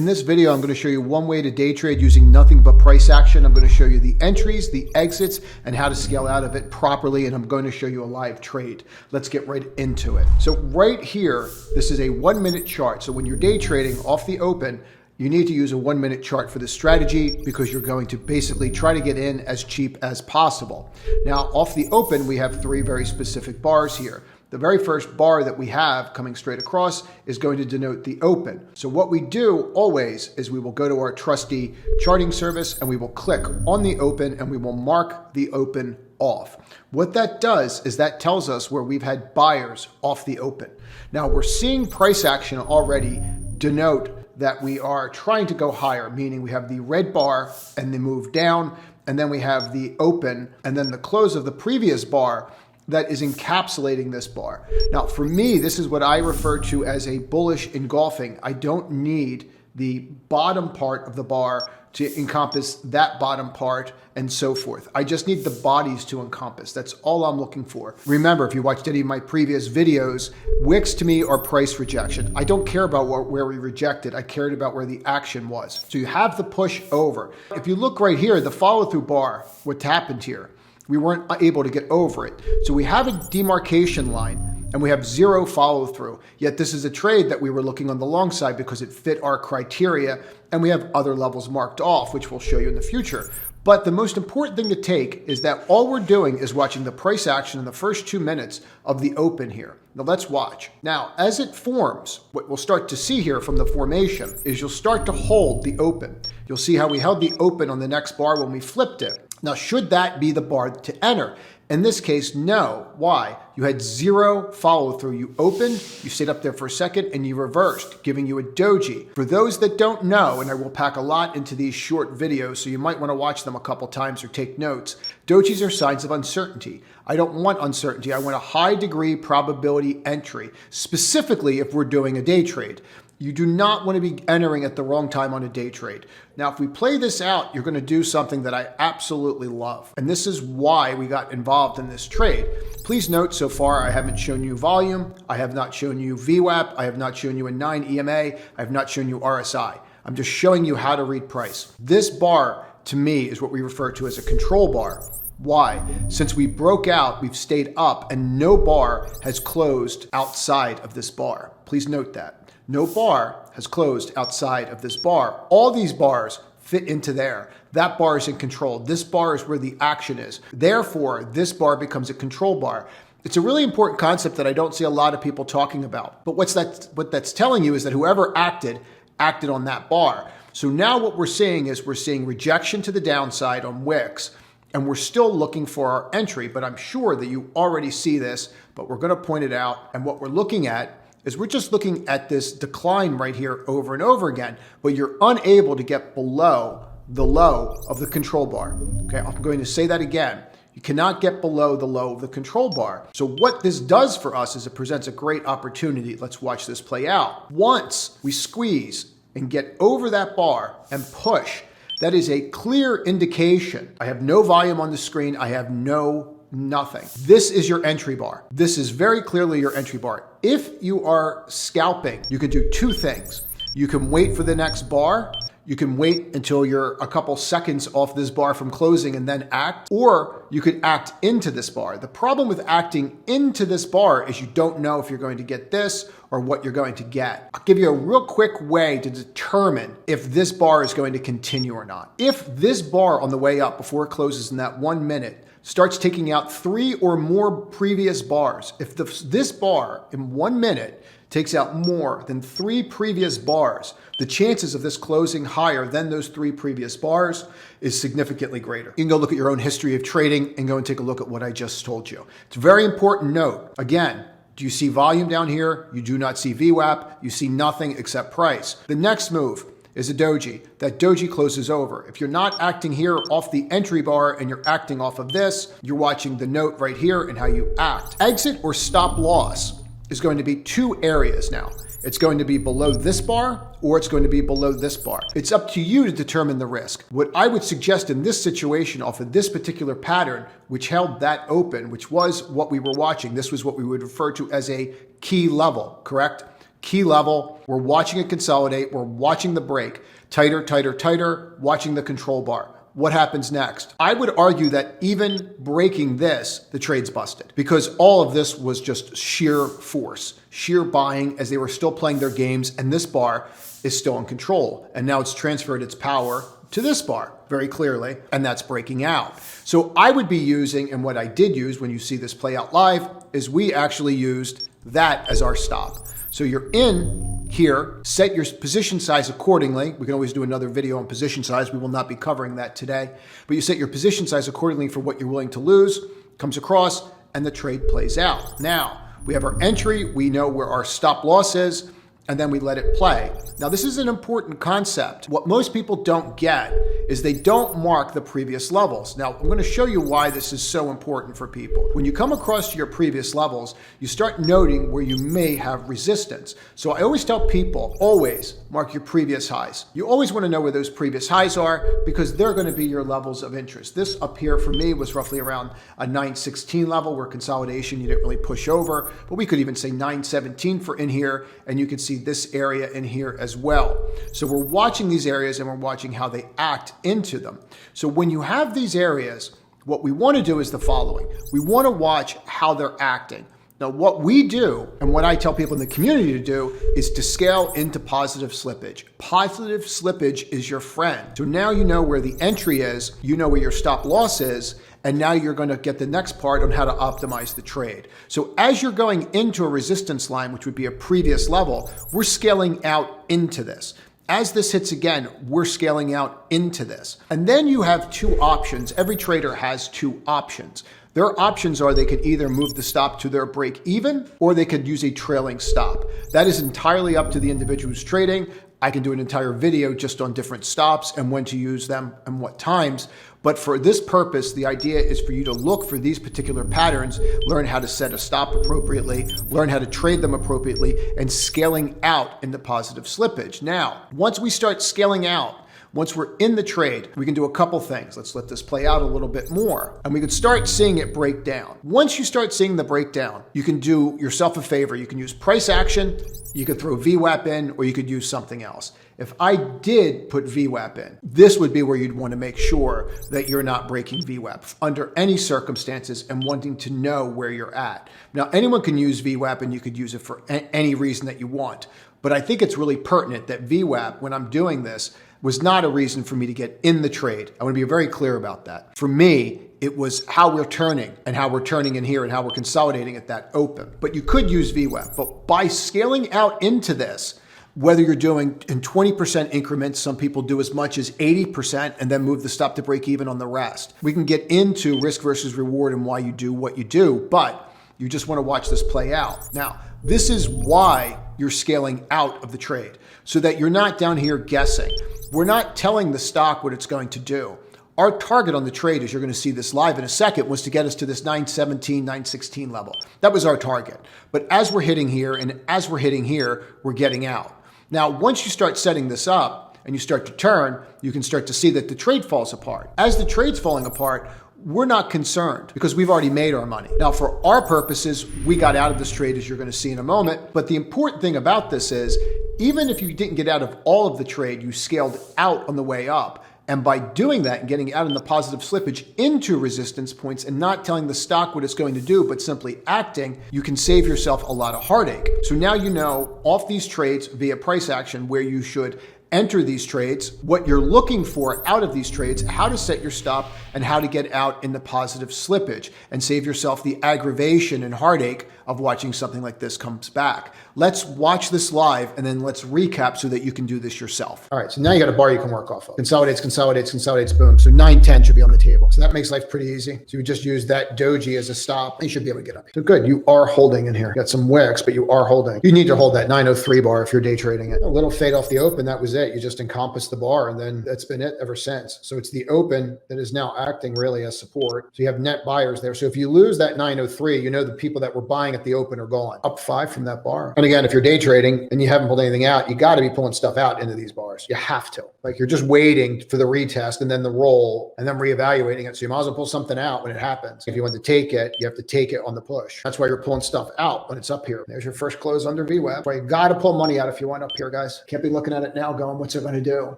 In this video, I'm going to show you one way to day trade using nothing but price action. I'm going to show you the entries, the exits, and how to scale out of it properly. And I'm going to show you a live trade. Let's get right into it. So right here, this is a 1 minute chart. So when you're day trading off the open, you need to use a 1 minute chart for this strategy because you're going to basically try to get in as cheap as possible. Now off the open, we have three very specific bars here. The very first bar that we have coming straight across is going to denote the open. So what we do always is we will go to our trusty charting service and we will click on the open and we will mark the open off. What that does is that tells us where we've had buyers off the open. Now we're seeing price action already denote that we are trying to go higher, meaning we have the red bar and the move down, and then we have the open and then the close of the previous bar that is encapsulating this bar. Now, for me, this is what I refer to as a bullish engulfing. I don't need the bottom part of the bar to encompass that bottom part and so forth. I just need the bodies to encompass. That's all I'm looking for. Remember, if you watched any of my previous videos, wicks to me are price rejection. I don't care about where we rejected. I cared about where the action was. So you have the push over. If you look right here, the follow through bar, what happened here? We weren't able to get over it. So we have a demarcation line and we have zero follow through. Yet this is a trade that we were looking on the long side because it fit our criteria, and we have other levels marked off, which we'll show you in the future. But the most important thing to take is that all we're doing is watching the price action in the first 2 minutes of the open here. Now let's watch. Now, as it forms, what we'll start to see here from the formation is you'll start to hold the open. You'll see how we held the open on the next bar when we flipped it. Now, should that be the bar to enter? In this case, no. Why? You had zero follow through. You opened, you stayed up there for a second, and you reversed, giving you a doji. For those that don't know, and I will pack a lot into these short videos, so you might want to watch them a couple times or take notes, dojis are signs of uncertainty. I don't want uncertainty. I want a high degree probability entry, specifically if we're doing a day trade. You do not want to be entering at the wrong time on a day trade. Now, if we play this out, you're going to do something that I absolutely love. And this is why we got involved in this trade. Please note, so far, I haven't shown you volume. I have not shown you VWAP. I have not shown you a 9 EMA. I have not shown you RSI. I'm just showing you how to read price. This bar, to me, is what we refer to as a control bar. Why? Since we broke out, we've stayed up, and no bar has closed outside of this bar. Please note that. No bar has closed outside of this bar. All these bars fit into there. That bar is in control. This bar is where the action is. Therefore, this bar becomes a control bar. It's a really important concept that I don't see a lot of people talking about. But what that's telling you is that whoever acted on that bar. So now what we're seeing is we're seeing rejection to the downside on wicks, and we're still looking for our entry. But I'm sure that you already see this, but we're going to point it out. And what we're looking at is we're just looking at this decline right here over and over again, but you're unable to get below the low of the control bar. Okay, I'm going to say that again. You cannot get below the low of the control bar. So what this does for us is it presents a great opportunity. Let's watch this play out. Once we squeeze and get over that bar and push, that is a clear indication. I have no volume on the screen. I have nothing. This is your entry bar. This is very clearly your entry bar. If you are scalping, you can do two things. You can wait for the next bar. You can wait until you're a couple seconds off this bar from closing and then act, or you could act into this bar. The problem with acting into this bar is you don't know if you're going to get this or what you're going to get. I'll give you a real quick way to determine if this bar is going to continue or not. If this bar on the way up before it closes in that 1 minute starts taking out 3 or more previous bars, if this bar in 1 minute takes out more than 3 previous bars, the chances of this closing higher than those 3 previous bars is significantly greater. You can go look at your own history of trading and go and take a look at what I just told you. It's a very important note. Again, do you see volume down here? You do not see VWAP. You see nothing except price. The next move is a doji. That doji closes over. If you're not acting here off the entry bar and you're acting off of this, you're watching the note right here and how you act. Exit or stop loss is going to be 2 areas now. It's going to be below this bar or it's going to be below this bar. It's up to you to determine the risk. What I would suggest in this situation off of this particular pattern, which held that open, which was what we were watching, this was what we would refer to as a key level, correct? Key level, we're watching it consolidate, we're watching the break. Tighter, tighter, tighter, watching the control bar. What happens next? I would argue that even breaking this, the trade's busted, because all of this was just sheer force, sheer buying as they were still playing their games, and this bar is still in control. And now it's transferred its power to this bar very clearly, and that's breaking out. So I would be using, and what I did use when you see this play out live, is we actually used that as our stop. So you're in here, set your position size accordingly. We can always do another video on position size. We will not be covering that today, but you set your position size accordingly for what you're willing to lose, comes across, and the trade plays out. Now, we have our entry, we know where our stop loss is, and then we let it play. Now, this is an important concept. What most people don't get is they don't mark the previous levels. Now, I'm going to show you why this is so important for people. When you come across to your previous levels, you start noting where you may have resistance. So I always tell people, always mark your previous highs. You always want to know where those previous highs are because they're going to be your levels of interest. This up here for me was roughly around a 916 level where consolidation you didn't really push over, but we could even say 917 for in here, and you can see this area in here as well. So we're watching these areas and we're watching how they act into them. So when you have these areas, what we want to do is the following. We want to watch how they're acting. Now, what we do and what I tell people in the community to do is to scale into positive slippage. Positive slippage is your friend. So now you know where the entry is, you know where your stop loss is, and now you're going to get the next part on how to optimize the trade. So as you're going into a resistance line, which would be a previous level, we're scaling out into this. As this hits again, we're scaling out into this. And then you have two options. Every trader has two options. Their options are they could either move the stop to their break even, or they could use a trailing stop. That is entirely up to the individual who's trading. I can do an entire video just on different stops and when to use them and what times. But for this purpose, the idea is for you to look for these particular patterns, learn how to set a stop appropriately, learn how to trade them appropriately, and scaling out into positive slippage. Now, once we start scaling out, once we're in the trade, we can do a couple things. Let's let this play out a little bit more. And we could start seeing it break down. Once you start seeing the breakdown, you can do yourself a favor. You can use price action, you could throw VWAP in, or you could use something else. If I did put VWAP in, this would be where you'd want to make sure that you're not breaking VWAP under any circumstances and wanting to know where you're at. Now, anyone can use VWAP and you could use it for any reason that you want. But I think it's really pertinent that VWAP, when I'm doing this, was not a reason for me to get in the trade. I want to be very clear about that. For me, it was how we're turning and how we're turning in here and how we're consolidating at that open. But you could use VWAP. But by scaling out into this, whether you're doing in 20% increments, some people do as much as 80% and then move the stop to break even on the rest. We can get into risk versus reward and why you do what you do, but you just want to watch this play out. Now, this is why you're scaling out of the trade, so that you're not down here guessing. We're not telling the stock what it's going to do. Our target on the trade, as you're going to see this live in a second, was to get us to this 917, 916 level. That was our target. But as we're hitting here and as we're hitting here, we're getting out. Now, once you start setting this up and you start to turn, you can start to see that the trade falls apart. As the trade's falling apart, we're not concerned because we've already made our money. Now, for our purposes, we got out of this trade, as you're going to see in a moment. But the important thing about this is, even if you didn't get out of all of the trade, you scaled out on the way up. And by doing that and getting out in the positive slippage into resistance points and not telling the stock what it's going to do, but simply acting, you can save yourself a lot of heartache. So now you know off these trades via price action where you should enter these trades, what you're looking for out of these trades, how to set your stop, and how to get out in the positive slippage and save yourself the aggravation and heartache of watching something like this comes back. Let's watch this live and then let's recap so that you can do this yourself. All right, so now you got a bar you can work off of. Consolidates, consolidates, consolidates, boom. So 910 should be on the table. So that makes life pretty easy. So you just use that doji as a stop and you should be able to get up. So good, you are holding in here. You got some wicks, but you are holding. You need to hold that 903 bar if you're day trading it. A little fade off the open, that was it. You just encompassed the bar and then that's been it ever since. So it's the open that is now acting really as support. So you have net buyers there. So if you lose that 903, you know the people that were buying at the open are gone. Up 5 from that bar. And again, if you're day trading and you haven't pulled anything out, you got to be pulling stuff out into these bars. bars. You have to. Like you're just waiting for the retest and then the roll and then reevaluating it. So you might as well pull something out when it happens. If you want to take it, you have to take it on the push. That's why you're pulling stuff out when it's up here. There's your first close under VWAP. Right, you got to pull money out if you want up here, guys. Can't be looking at it now going, what's it going to do?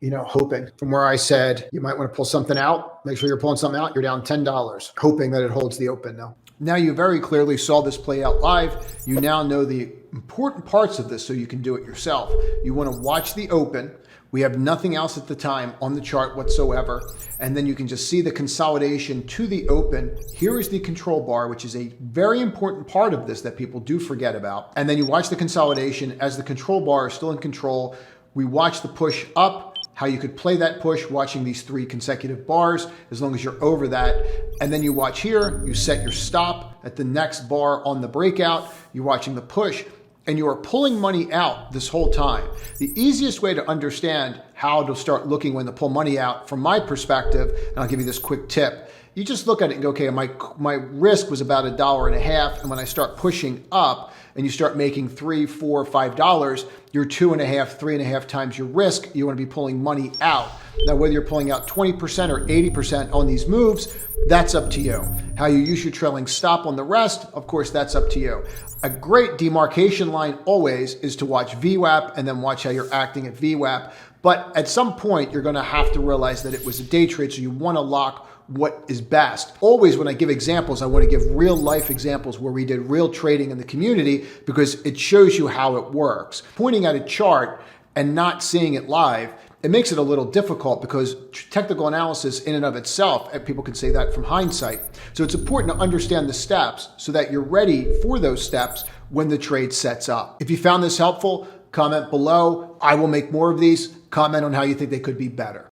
You know, hoping. From where I said you might want to pull something out, make sure you're pulling something out. You're down $10, hoping that it holds the open now. Now you very clearly saw this play out live. You now know the important parts of this so you can do it yourself. You want to watch the open. We have nothing else at the time on the chart whatsoever. And then you can just see the consolidation to the open. Here is the control bar, which is a very important part of this that people do forget about. And then you watch the consolidation as the control bar is still in control. We watch the push up, how you could play that push watching these 3 consecutive bars as long as you're over that. And then you watch here, you set your stop at the next bar on the breakout. You're watching the push and you are pulling money out this whole time. The easiest way to understand how to start looking when to pull money out from my perspective, and I'll give you this quick tip. You just look at it and go, okay, my risk was about $1.50. And when I start pushing up and you start making $3, $4, $5, you're 2.5, 3.5 times your risk. You want to be pulling money out. Now, whether you're pulling out 20% or 80% on these moves, that's up to you. How you use your trailing stop on the rest, of course, that's up to you. A great demarcation line always is to watch VWAP and then watch how you're acting at VWAP. But at some point, you're going to have to realize that it was a day trade, so you want to lock what is best. Always when I give examples, I want to give real life examples where we did real trading in the community because it shows you how it works. Pointing at a chart and not seeing it live, it makes it a little difficult because technical analysis in and of itself, and people can say that from hindsight. So it's important to understand the steps so that you're ready for those steps when the trade sets up. If you found this helpful, comment below. I will make more of these. Comment on how you think they could be better.